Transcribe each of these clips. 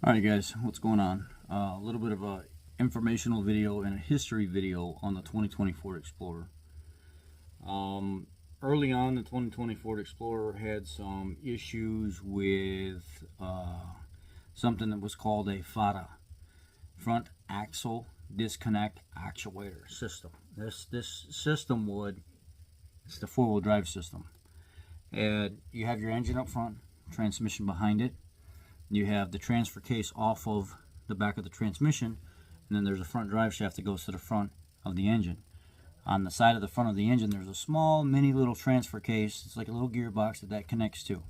Alright guys, what's going on? A little bit of a informational video and a history video on the 2020 Ford Explorer. Early on, the 2020 Ford Explorer had some issues with something that was called a FATA, front axle disconnect actuator system. This system it's the four-wheel drive system. And you have your engine up front, transmission behind it. You have the transfer case off of the back of the transmission, and then there's a front drive shaft that goes to the front of the engine. On the side of the front of the engine, there's a small mini little transfer case. It's like a little gearbox that connects to.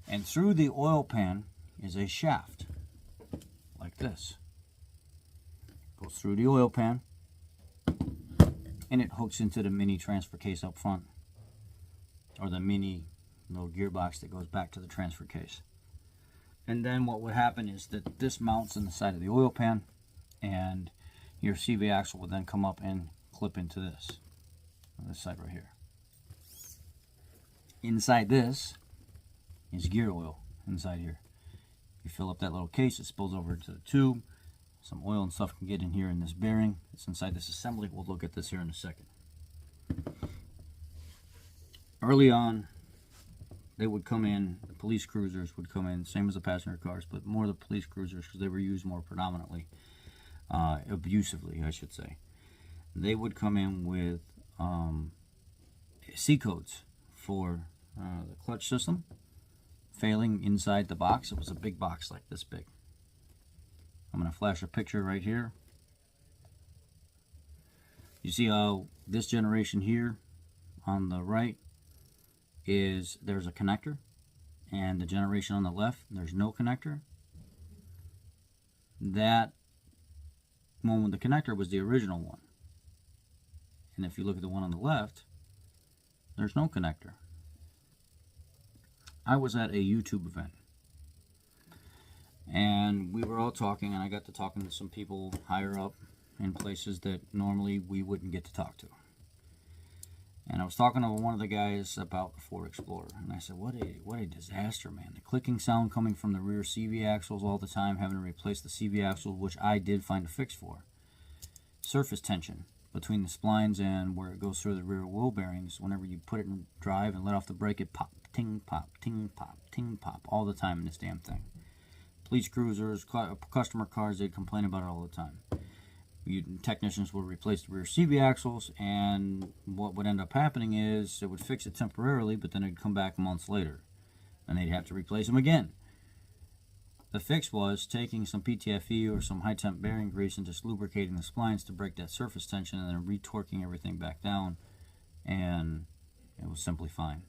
And through the oil pan is a shaft, like this. Goes through the oil pan, and it hooks into the mini transfer case up front, or the mini little gearbox that goes back to the transfer case. And then what would happen is that this mounts in the side of the oil pan, and your CV axle would then come up and clip into this side right here. Inside this is gear oil inside here. You fill up that little case, it spills over into the tube. Some oil and stuff can get in here in this bearing. It's inside this assembly. We'll look at this here in a second. Early on, they would come in, the police cruisers would come in, same as the passenger cars, but more the police cruisers because they were used more predominantly, abusively, I should say. They would come in with C codes for the clutch system failing inside the box. It was a big box like this big. I'm going to flash a picture right here. You see how this generation here on the right is there's a connector, and the generation on the left there's no connector. That one with the connector was the original one, and if you look at the one on the left, there's no connector. I was at a YouTube event, and we were all talking, and I got to talking to some people higher up in places that normally we wouldn't get to talk to. And I was talking to one of the guys about the Ford Explorer, and I said, what a disaster, man. The clicking sound coming from the rear CV axles all the time, having to replace the CV axle, which I did find a fix for. Surface tension between the splines and where it goes through the rear wheel bearings. Whenever you put it in drive and let off the brake, it pop, ting, pop, ting, pop, ting, pop, all the time in this damn thing. Police cruisers, customer cars, they'd complain about it all the time. Technicians would replace the rear CV axles, and what would end up happening is it would fix it temporarily, but then it'd come back months later, and they'd have to replace them again. The fix was taking some PTFE or some high temp bearing grease and just lubricating the splines to break that surface tension, and then retorquing everything back down, and it was simply fine.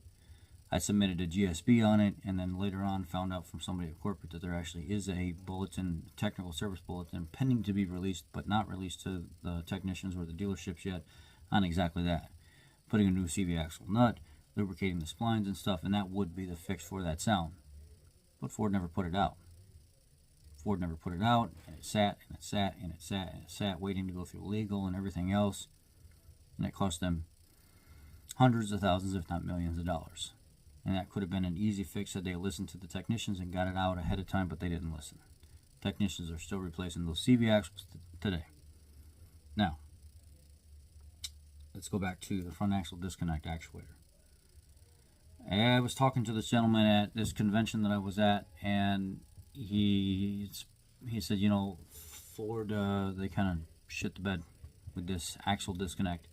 I submitted a GSB on it, and then later on found out from somebody at corporate that there actually is a bulletin, technical service bulletin, pending to be released, but not released to the technicians or the dealerships yet, on exactly that. Putting a new CV axle nut, lubricating the splines and stuff, and that would be the fix for that sound. But Ford never put it out. Ford never put it out, and it sat, and it sat, and it sat, and it sat, waiting to go through legal and everything else, and it cost them hundreds of thousands, if not millions of dollars. And that could have been an easy fix had they listened to the technicians and got it out ahead of time, but they didn't listen. Technicians are still replacing those CV axles today. Now, let's go back to the front axle disconnect actuator. I was talking to this gentleman at this convention that I was at, and he said, you know, Ford, they kind of shit the bed with this axle disconnect.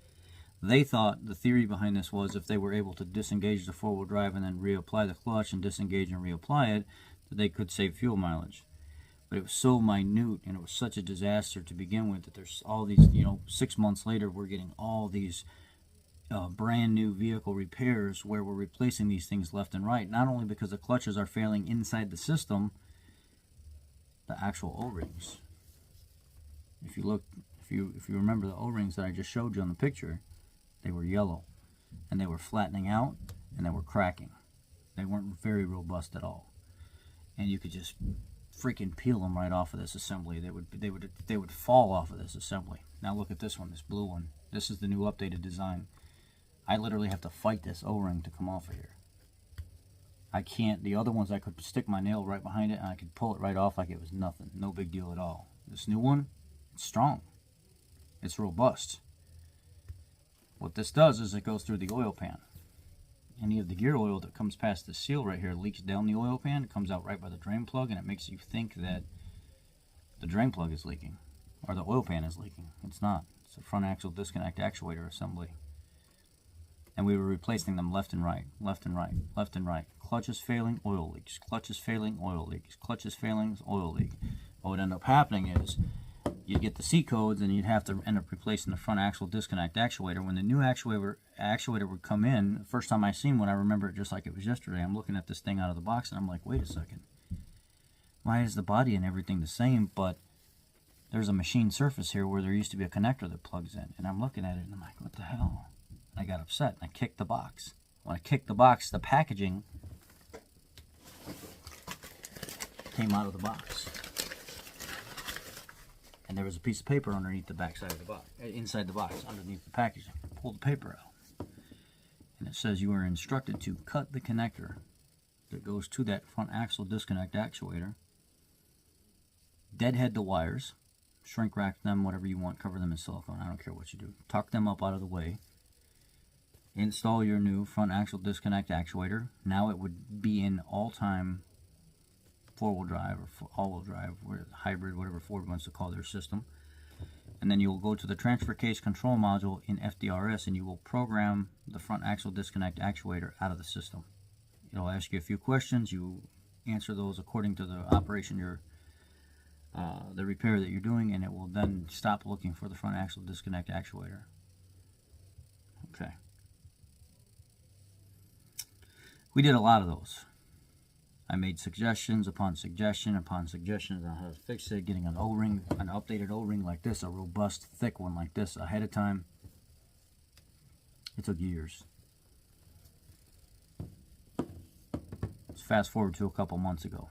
They thought the theory behind this was if they were able to disengage the four-wheel drive and then reapply the clutch and disengage and reapply it, that they could save fuel mileage. But it was so minute, and it was such a disaster to begin with, that there's all these, 6 months later, we're getting all these brand new vehicle repairs where we're replacing these things left and right, not only because the clutches are failing inside the system, the actual O-rings. If you remember the O-rings that I just showed you on the picture, they were yellow, and they were flattening out, and they were cracking. They weren't very robust at all, and you could just freaking peel them right off of this assembly. They would fall off of this assembly. Now look at this one, this blue one. This is the new updated design. I literally have to fight this O-ring to come off of here. I can't. The other ones I could stick my nail right behind it and I could pull it right off like it was nothing. No big deal at all. This new one, it's strong. It's robust. What this does is it goes through the oil pan. Any of the gear oil that comes past the seal right here leaks down the oil pan. It comes out right by the drain plug, and it makes you think that the drain plug is leaking or the oil pan is leaking. It's not. It's a front axle disconnect actuator assembly. And we were replacing them left and right, left and right, left and right. Clutch is failing, oil leaks. Clutch is failing, oil leaks. Clutch is failing, oil leak. What would end up happening is you'd get the C codes and you'd have to end up replacing the front axle disconnect actuator. When the new actuator would come in, the first time I seen one, I remember it just like it was yesterday. I'm looking at this thing out of the box and I'm like, wait a second. Why is the body and everything the same, but there's a machine surface here where there used to be a connector that plugs in? And I'm looking at it and I'm like, what the hell? I got upset and I kicked the box. When I kicked the box, the packaging came out of the box. And there was a piece of paper underneath the back side of the box, inside the box, underneath the packaging. I pulled the paper out. And it says you are instructed to cut the connector that goes to that front axle disconnect actuator, deadhead the wires, shrink wrap them, whatever you want, cover them in silicone, I don't care what you do. Tuck them up out of the way. Install your new front axle disconnect actuator. Now it would be in all-time four-wheel drive or all-wheel drive, hybrid, whatever Ford wants to call their system. And then you'll go to the transfer case control module in FDRS and you will program the front axle disconnect actuator out of the system. It'll ask you a few questions. You answer those according to the operation the repair that you're doing, and it will then stop looking for the front axle disconnect actuator. Okay. We did a lot of those. I made suggestions upon suggestion upon suggestions on how to fix it, getting an O-ring, an updated O-ring like this, a robust, thick one like this ahead of time. It took years. Let's fast forward to a couple months ago.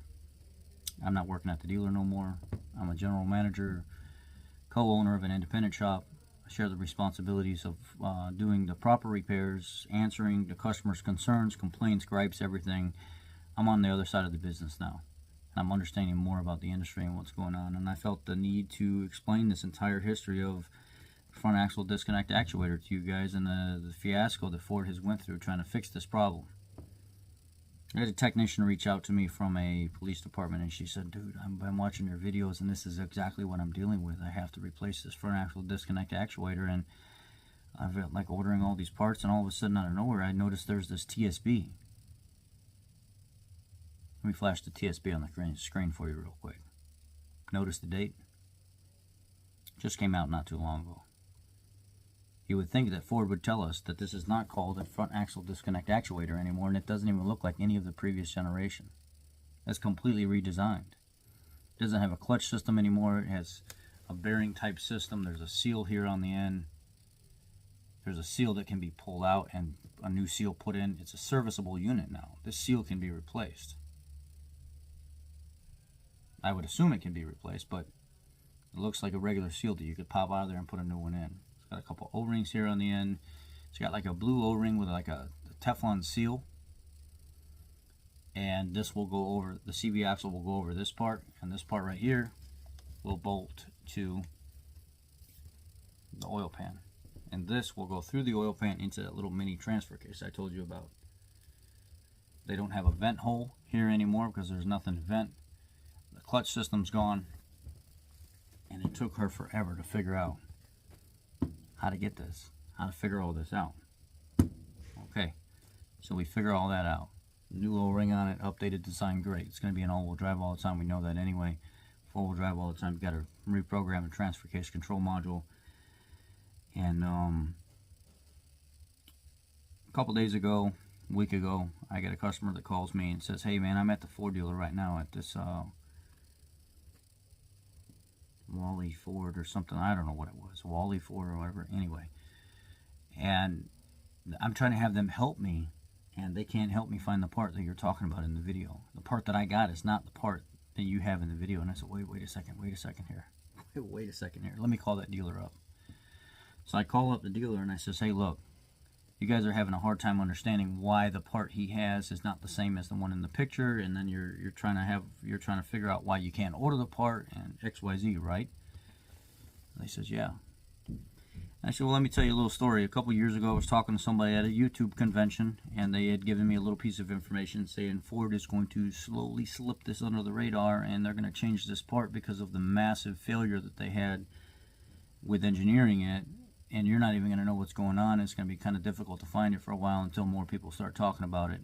I'm not working at the dealer no more. I'm a general manager, co-owner of an independent shop. I share the responsibilities of doing the proper repairs, answering the customer's concerns, complaints, gripes, everything. I'm on the other side of the business now. I'm understanding more about the industry and what's going on, and I felt the need to explain this entire history of front axle disconnect actuator to you guys and the fiasco that Ford has went through trying to fix this problem. I had a technician reach out to me from a police department, and she said, dude, I've been watching your videos and this is exactly what I'm dealing with. I have to replace this front axle disconnect actuator, and I've been like ordering all these parts, and all of a sudden out of nowhere I noticed there's this TSB. Let me flash the TSB on the screen for you real quick. Notice the date. Just came out not too long ago. You would think that Ford would tell us that this is not called a front axle disconnect actuator anymore, and it doesn't even look like any of the previous generation. It's completely redesigned. It doesn't have a clutch system anymore. It has a bearing type system. There's a seal here on the end. There's a seal that can be pulled out and a new seal put in. It's a serviceable unit now. This seal can be replaced. I would assume it can be replaced, but it looks like a regular seal that you could pop out of there and put a new one in. It's got a couple O-rings here on the end. It's got like a blue O-ring with like a Teflon seal. And this will go over, the CV axle will go over this part, and this part right here will bolt to the oil pan. And this will go through the oil pan into that little mini transfer case I told you about. They don't have a vent hole here anymore because there's nothing to vent. The clutch system's gone, and it took her forever to figure out how to get this, how to figure all this out. Okay, so we figure all that out. New O-ring on it, updated design, great. It's going to be an all-wheel drive all the time, we know that anyway. Four-wheel drive all the time, you got to reprogram the transfer case control module. And a couple days ago, a week ago, I get a customer that calls me and says, hey man, I'm at the Ford dealer right now at this Wally Ford or something, I don't know what it was, Wally Ford or whatever, anyway. And I'm trying to have them help me, and they can't help me find the part that you're talking about in the video. The part that I got is not the part that you have in the video. And I said, wait a second here. Wait a second here. Let me call that dealer up. So I call up the dealer and I says, hey look, you guys are having a hard time understanding why the part he has is not the same as the one in the picture, and then you're trying to figure out why you can't order the part and XYZ, right? And he says, yeah. I said, well, let me tell you a little story. A couple years ago, I was talking to somebody at a YouTube convention, and they had given me a little piece of information saying Ford is going to slowly slip this under the radar, and they're going to change this part because of the massive failure that they had with engineering it, and you're not even going to know what's going on. It's going to be kind of difficult to find it for a while until more people start talking about it.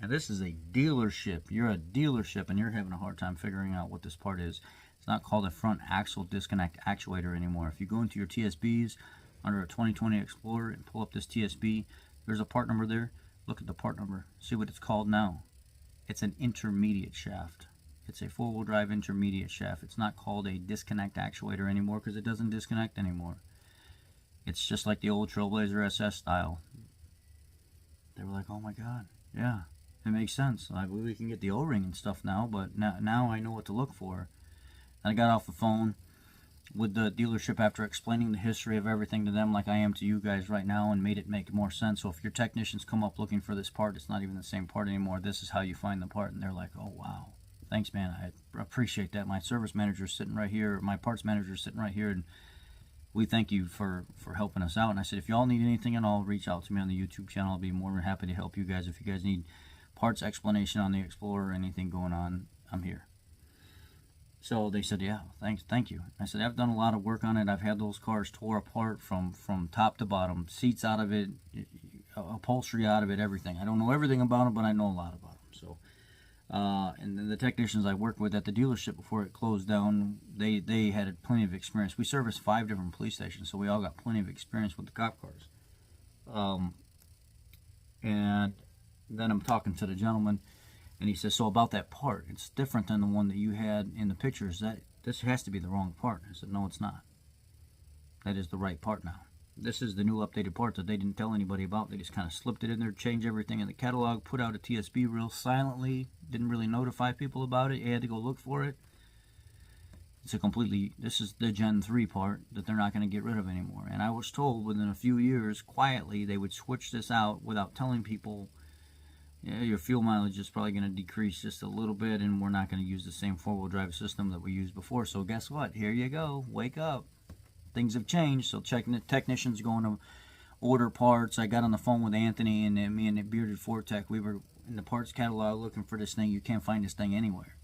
And this is a dealership. You're a dealership, and you're having a hard time figuring out what this part is. It's not called a front axle disconnect actuator anymore. If you go into your TSBs, under a 2020 Explorer and pull up this TSB, there's a part number there. Look at the part number. See what it's called now. It's an intermediate shaft. It's a four-wheel drive intermediate shaft. It's not called a disconnect actuator anymore because it doesn't disconnect anymore. It's just like the old Trailblazer SS style. They were like, oh my God, yeah, it makes sense. I believe we can get the O-ring and stuff now, but now I know what to look for. And I got off the phone with the dealership after explaining the history of everything to them like I am to you guys right now, and made it make more sense. So if your technicians come up looking for this part, it's not even the same part anymore. This is how you find the part. And they're like, oh wow, thanks man, I appreciate that. My service manager's sitting right here, my parts manager's sitting right here, and we thank you for helping us out. And I said, if y'all need anything at all, reach out to me on the YouTube channel. I'll be more than happy to help you guys. If you guys need parts explanation on the Explorer or anything going on, I'm here. So they said, yeah, thank you. I said, I've done a lot of work on it. I've had those cars tore apart from top to bottom, seats out of it, upholstery out of it, everything. I don't know everything about it, but I know a lot about them. So, and then the technicians I worked with at the dealership before it closed down, they had plenty of experience. We serviced 5 different police stations, so we all got plenty of experience with the cop cars. And then I'm talking to the gentleman, and he says, so about that part, it's different than the one that you had in the pictures. This has to be the wrong part. I said, no, it's not. That is the right part now. This is the new updated part that they didn't tell anybody about. They just kind of slipped it in there, changed everything in the catalog, put out a TSB real silently, didn't really notify people about it. You had to go look for it. This is the Gen 3 part that they're not going to get rid of anymore. And I was told within a few years, quietly, they would switch this out without telling people, yeah, your fuel mileage is probably going to decrease just a little bit, and we're not going to use the same four-wheel drive system that we used before. So guess what? Here you go. Wake up. Things have changed. So technicians going to order parts. I got on the phone with Anthony, and me and the bearded Ford tech. We were in the parts catalog looking for this thing. You can't find this thing anywhere.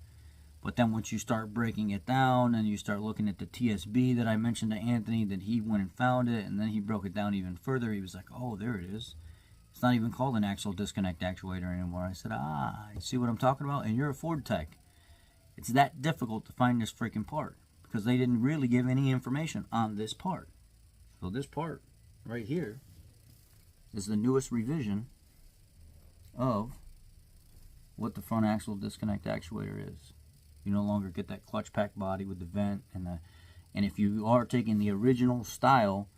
But then once you start breaking it down and you start looking at the TSB that I mentioned to Anthony, that he went and found it, and then he broke it down even further. He was like, oh, there it is. It's not even called an axle disconnect actuator anymore. I said, you see what I'm talking about? And you're a Ford tech. It's that difficult to find this freaking part because they didn't really give any information on this part. So this part right here is the newest revision of what the front axle disconnect actuator is. You no longer get that clutch pack body with the vent and if you are taking the original style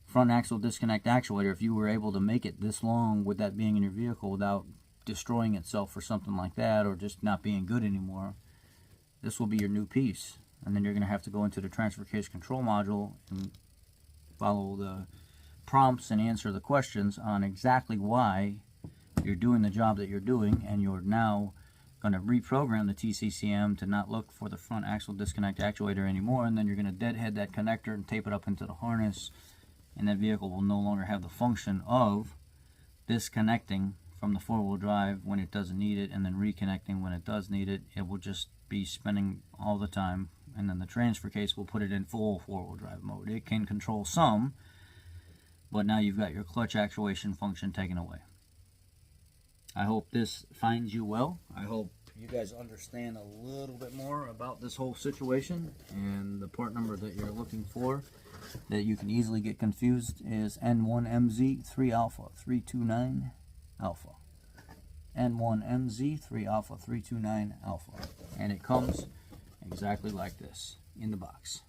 front axle disconnect actuator, if you were able to make it this long with that being in your vehicle without destroying itself or something like that, or just not being good anymore, this will be your new piece. And then you're going to have to go into the transfer case control module and follow the prompts and answer the questions on exactly why you're doing the job that you're doing, and you're now going to reprogram the TCCM to not look for the front axle disconnect actuator anymore, and then you're going to deadhead that connector and tape it up into the harness, and that vehicle will no longer have the function of disconnecting from the four-wheel drive when it doesn't need it and then reconnecting when it does need it. It will just be spinning all the time, and then the transfer case will put it in full four-wheel drive mode. It can control some, but now you've got your clutch actuation function taken away. I hope this finds you well. I hope you guys understand a little bit more about this whole situation, and the part number that you're looking for that you can easily get confused is N1MZ3Alpha329 Alpha. N1MZ3Alpha329 Alpha. And it comes exactly like this in the box.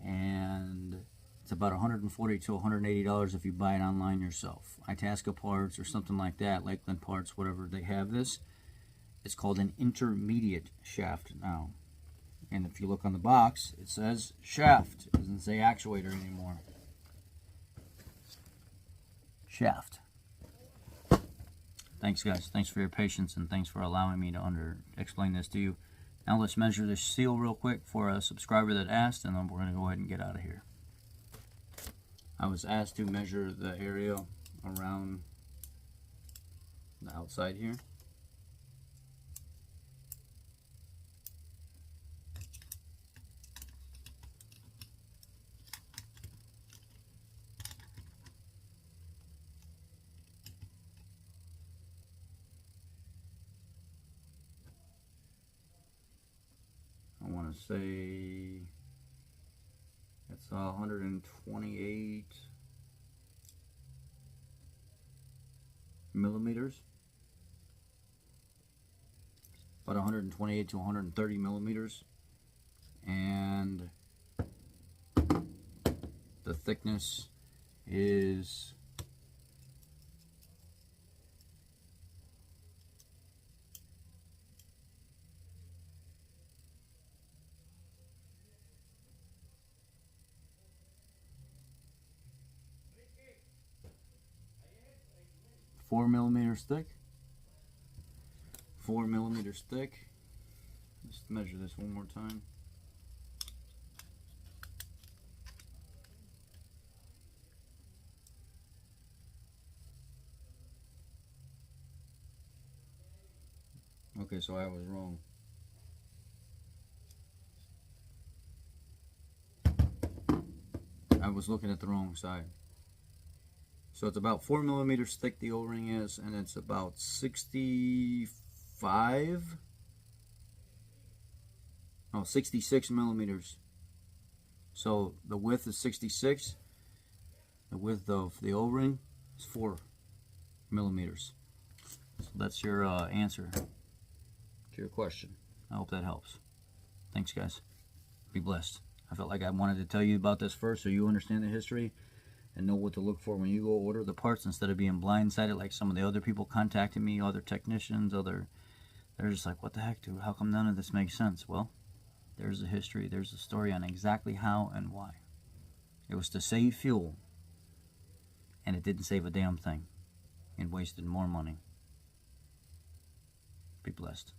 And it's about $140 to $180 if you buy it online yourself. Itasca Parts or something like that, Lakeland Parts, whatever, they have this. It's called an intermediate shaft now. And if you look on the box, it says shaft. It doesn't say actuator anymore. shaft. Thanks guys, thanks for your patience, and thanks for allowing me to explain this to you. Now let's measure this seal real quick for a subscriber that asked, and then we're going to go ahead and get out of here. I was asked to measure the area around the outside here. I want to say it's 128 millimeters, about 128 to 130 millimeters, and the thickness is 4 millimeters thick. 4 millimeters thick. Let's measure this one more time. Okay, so I was wrong. I was looking at the wrong side. So it's about 4 millimeters thick, the O-ring is, and it's about 66 millimeters. So the width is 66. The width of the O-ring is 4 millimeters. So that's your answer to your question. I hope that helps. Thanks, guys. Be blessed. I felt like I wanted to tell you about this first so you understand the history and know what to look for when you go order the parts, instead of being blindsided like some of the other people contacting me, other technicians, they're just like, what the heck, dude? How come none of this makes sense? Well, there's a history, there's a story on exactly how and why. It was to save fuel, and it didn't save a damn thing. It wasted more money. Be blessed.